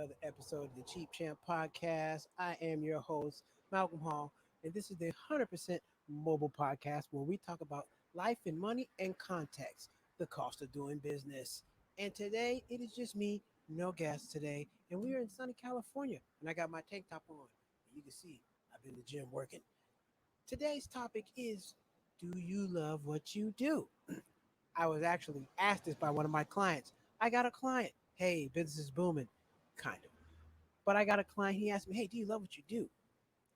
another episode of the Cheap Champ Podcast. I am your host, Malcolm Hall, and this is the 100% mobile podcast where we talk about life and money and context, the cost of doing business. And today, it is just me, no guests today, and we are in sunny California, and I got my tank top on. And you can see I've been in the gym working. Today's topic is, do you love what you do? I was actually asked this by one of my clients. I got a client. Hey, business is booming, kind of. But I got a client. He asked me, "Hey, do you love what you do?"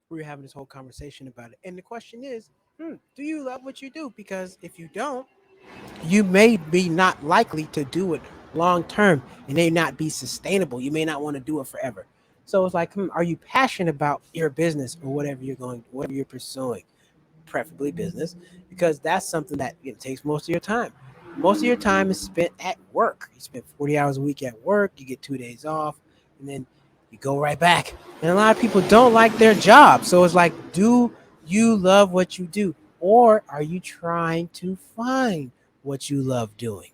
We were having this whole conversation about it, and the question is, do you love what you do? Because if you don't, you may be not likely to do it long term. It may not be sustainable. You may not want to do it forever. So it's like, are you passionate about your business or whatever you're pursuing? Preferably business, because that's something that takes most of your time. Most of your time is spent at work. You spend 40 hours a week at work, you get 2 days off, and then you go right back. And a lot of people don't like their job. So it's like, do you love what you do? Or are you trying to find what you love doing?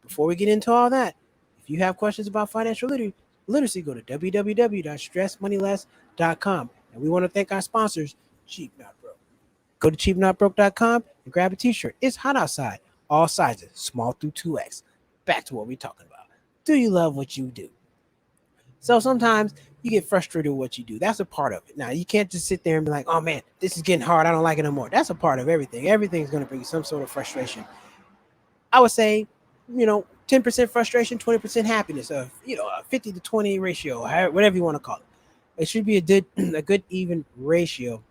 Before we get into all that, if you have questions about financial literacy, go to www.stressmoneyless.com. And we want to thank our sponsors, Cheap Not Broke. Go to cheapnotbroke.com and grab a t-shirt. It's hot outside. All sizes, small through 2X. Back to what we're talking about. Do you love what you do? So sometimes you get frustrated with what you do. That's a part of it. Now, you can't just sit there and be like, oh man, this is getting hard. I don't like it no more. That's a part of everything. Everything's going to bring you some sort of frustration. I would say, 10% frustration, 20% happiness, a 50 to 20 ratio, whatever you want to call it. It should be a good even ratio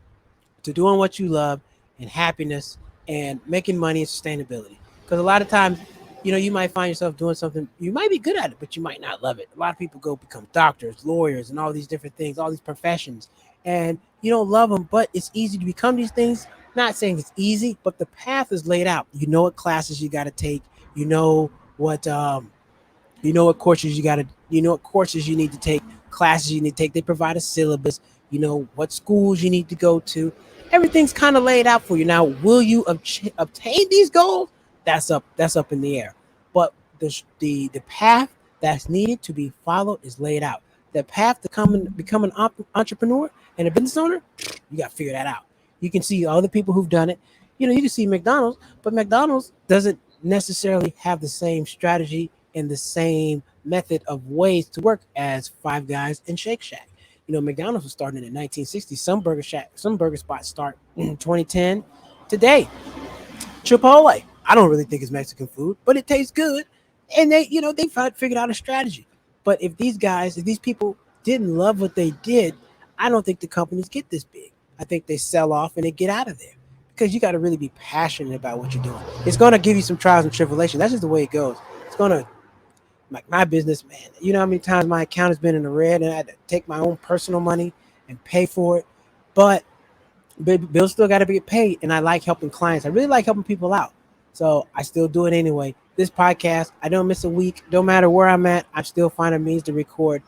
to doing what you love and happiness and making money and sustainability. Because a lot of times, you might find yourself doing something, you might be good at it, but you might not love it. A lot of people go become doctors, lawyers, and all these different things, all these professions, and you don't love them, but it's easy to become these things. Not saying it's easy, but the path is laid out. You know what classes you got to take. You know what courses you need to take, classes you need to take. They provide a syllabus. You know what schools you need to go to. Everything's kind of laid out for you. Now, will you obtain these goals? That's up in the air. But the path that's needed to be followed is laid out. The path to become an entrepreneur and a business owner, you got to figure that out. You can see other people who've done it. You can see McDonald's, but McDonald's doesn't necessarily have the same strategy and the same method of ways to work as Five Guys and Shake Shack. McDonald's was starting in 1960. Some burger spots start in 2010. Today, Chipotle. I don't really think it's Mexican food, but it tastes good, and they figured out a strategy. But if these people didn't love what they did, I don't think the companies get this big. I think they sell off and they get out of there because you got to really be passionate about what you're doing. It's going to give you some trials and tribulations. That's just the way it goes. It's going to like my business, man. You know how many times my account has been in the red and I had to take my own personal money and pay for it. But bills still got to be paid. And I like helping clients. I really like helping people out. So I still do it anyway. This podcast, I don't miss a week. Don't matter where I'm at. I still find a means to record.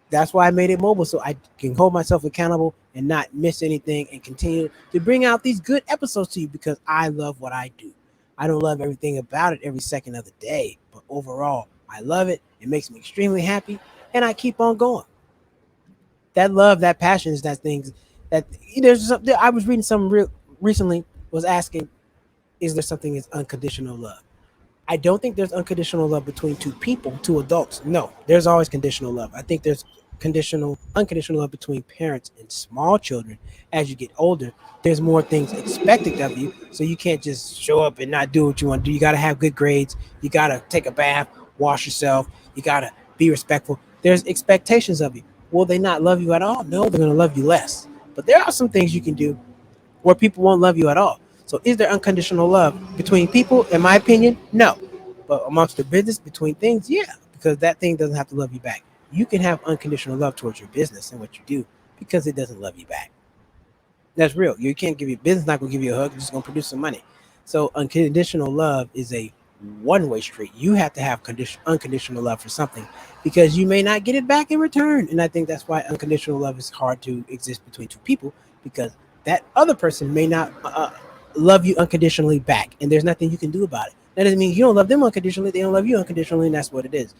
That's why I made it mobile, so I can hold myself accountable and not miss anything and continue to bring out these good episodes to you because I love what I do. I don't love everything about it every second of the day, but overall, I love it. It makes me extremely happy, and I keep on going. That love, that passion is that things that there's something I was reading some recently was asking, is there something as unconditional love? I don't think there's unconditional love between two people, two adults. No, there's always conditional love. I think there's unconditional love between parents and small children. As you get older, there's more things expected of you, so you can't just show up and not do what you want to do. You got to have good grades. You got to take a bath, wash yourself. You got to be respectful. There's expectations of you. Will they not love you at all? No, they're going to love you less. But there are some things you can do where people won't love you at all. So is there unconditional love between people? In my opinion, no. But amongst the business, between things, yeah, because that thing doesn't have to love you back. You can have unconditional love towards your business and what you do because it doesn't love you back. That's real. You can't give your business not gonna give you a hug, it's just gonna produce some money. So unconditional love is a one-way street. You have to have unconditional love for something because you may not get it back in return. And I think that's why unconditional love is hard to exist between two people because that other person may not love you unconditionally back, and there's nothing you can do about it. That doesn't mean you don't love them unconditionally; they don't love you unconditionally, and that's what it is.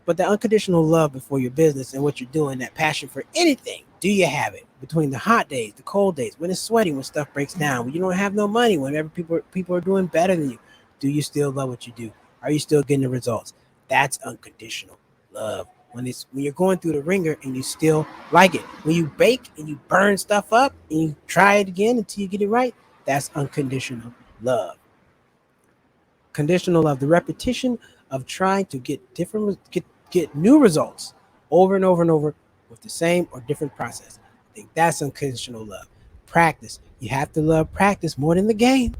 But the unconditional love before your business and what you're doing, that passion for anything, do you have it? Between the hot days, the cold days, when it's sweaty, when stuff breaks down, when you don't have no money, whenever people are doing better than you, do you still love what you do? Are you still getting the results? That's unconditional love. When you're going through the ringer and you still like it. When you bake and you burn stuff up and you try it again until you get it right, that's unconditional love. Conditional love, the repetition of trying to get new results over and over and over with the same or different process. I think that's unconditional love. Practice. You have to love practice more than the game.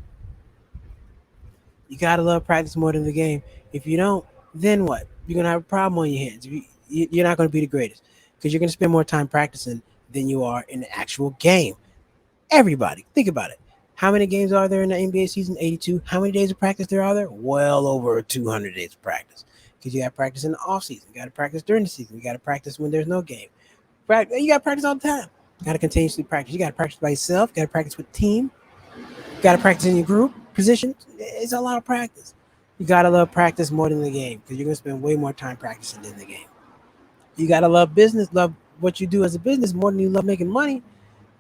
You gotta love practice more than the game. If you don't, then what? You're gonna have a problem on your hands. You're not gonna be the greatest because you're gonna spend more time practicing than you are in the actual game. Everybody, think about it. How many games are there in the NBA season? 82. How many days of practice there are there? Well over 200 days of practice. Because you got to practice in the off season. You got to practice during the season. You got to practice when there's no game. You got to practice all the time. You got to continuously practice. You got to practice by yourself. You got to practice with the team. You got to practice in your group position. It's a lot of practice. You got to love practice more than the game because you're going to spend way more time practicing than the game. You got to love business, love what you do as a business more than you love making money.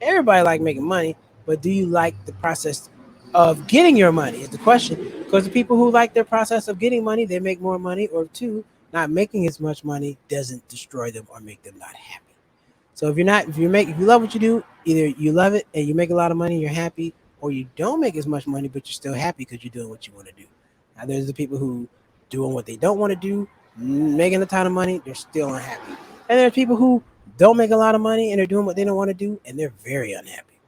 Everybody like making money, but do you like the process of getting your money is the question. Because the people who like their process of getting money, they make more money, or two, not making as much money doesn't destroy them or make them not happy. So if you love what you do, either you love it and you make a lot of money, you're happy, or you don't make as much money, but you're still happy because you're doing what you want to do. Now there's the people who doing what they don't want to do, making a ton of money, they're still unhappy. And there's people who don't make a lot of money and they're doing what they don't want to do, and they're very unhappy.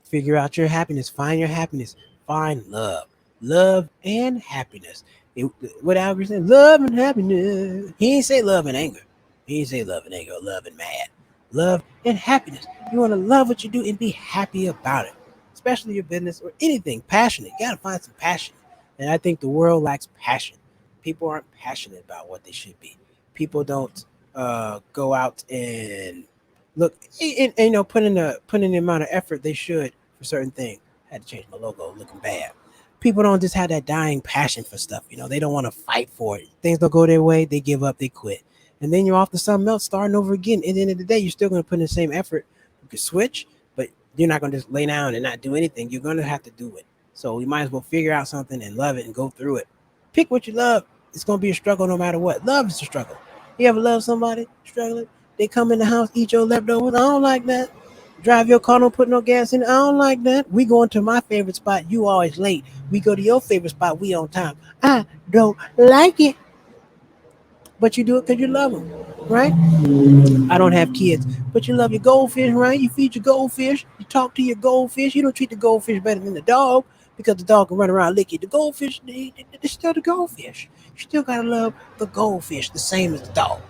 Figure out your happiness. Find your happiness. Find love. Love and happiness. What Albert said, love and happiness. He ain't say love and anger. He ain't say love and anger or love and mad. Love and happiness. You want to love what you do and be happy about it, especially your business or anything passionate. You got to find some passion. And I think the world lacks passion. People aren't passionate about what they should be. People don't go out and look and put in the amount of effort they should for certain things. I had to change my logo, looking bad. People don't just have that dying passion for stuff. They don't want to fight for it. Things don't go their way, they give up, they quit, and then you're off to something else, starting over again. At the end of the day, you're still going to put in the same effort. You can switch, but you're not going to just lay down and not do anything. You're going to have to do it. So you might as well figure out something and love it and go through it. Pick what you love. It's going to be a struggle no matter what. Love is a struggle. You ever love somebody struggling? They come in the house, eat your leftovers. I don't like that. Drive your car, don't put no gas in it. I don't like that. We going to my favorite spot. You always late. We go to your favorite spot. We on time. I don't like it. But you do it because you love them, right? I don't have kids, but you love your goldfish, right? You feed your goldfish. You talk to your goldfish. You don't treat the goldfish better than the dog because the dog can run around and lick you. The goldfish, they're still the goldfish. You still got to love the goldfish the same as the dog,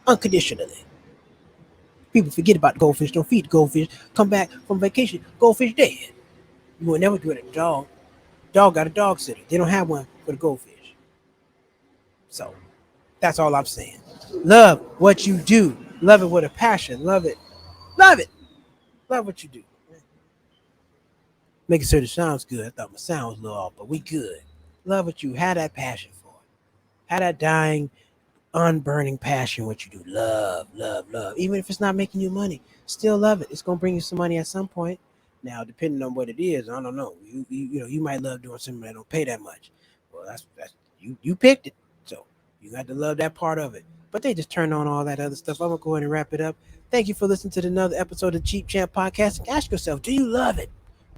unconditionally. People forget about the goldfish, don't feed the goldfish, come back from vacation, goldfish dead. You will never do it at the dog. Dog got a dog sitter. They don't have one for the goldfish. So that's all I'm saying. Love what you do. Love it with a passion. Love it. Love it. Love what you do. Making sure it sounds good. I thought my sound was a little off, but we good. Love what you had that passion for. Had that dying, unburning passion what you do. Love, love, love. Even if it's not making you money, still love it. It's gonna bring you some money at some point. Now, depending on what it is, I don't know. You might love doing something that don't pay that much. Well, that's you picked it, so you got to love that part of it. But they just turned on all that other stuff. I'm gonna go ahead and wrap it up. Thank you for listening to another episode of Cheap Champ Podcast. Ask yourself, do you love it?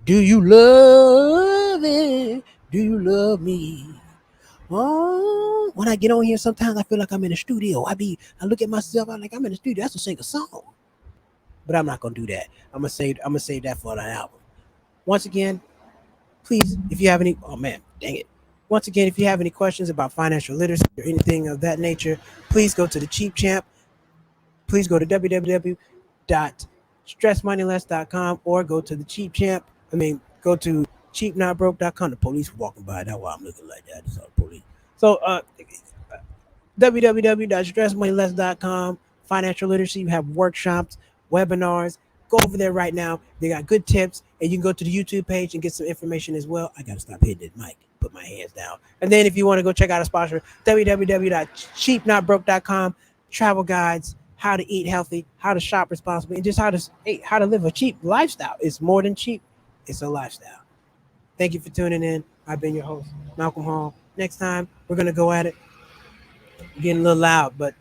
Do you love it? Do you love me? Oh, when I get on here, sometimes I feel like I'm in a studio. I look at myself, I'm like I'm in a studio. That's to sing a song, but I'm not gonna do that. I'm gonna save that for an album. Once again, please, if you have any, oh man, dang it. Once again, if you have any questions about financial literacy or anything of that nature, please go to the Cheap Champ. Please go to www.stressmoneyless.com or go to the Cheap Champ. Go to cheapnotbroke.com. The police were walking by. That's why I'm looking like that. It's all police. So, www.stressmoneyless.com. Financial literacy. You have workshops, webinars. Go over there right now. They got good tips, and you can go to the YouTube page and get some information as well. I gotta stop hitting that mic. put my hands down. And then if you want to go check out a sponsor, www.cheapnotbroke.com, travel guides, how to eat healthy, how to shop responsibly, and just how to live a cheap lifestyle. It's more than cheap, it's a lifestyle. Thank you for tuning in. I've been your host, Malcolm Hall. Next time, we're going to go at it. We're getting a little loud, but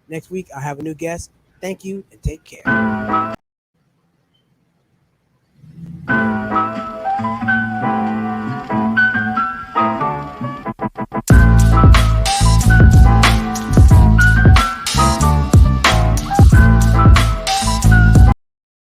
next week I'll have a new guest. Thank you and take care.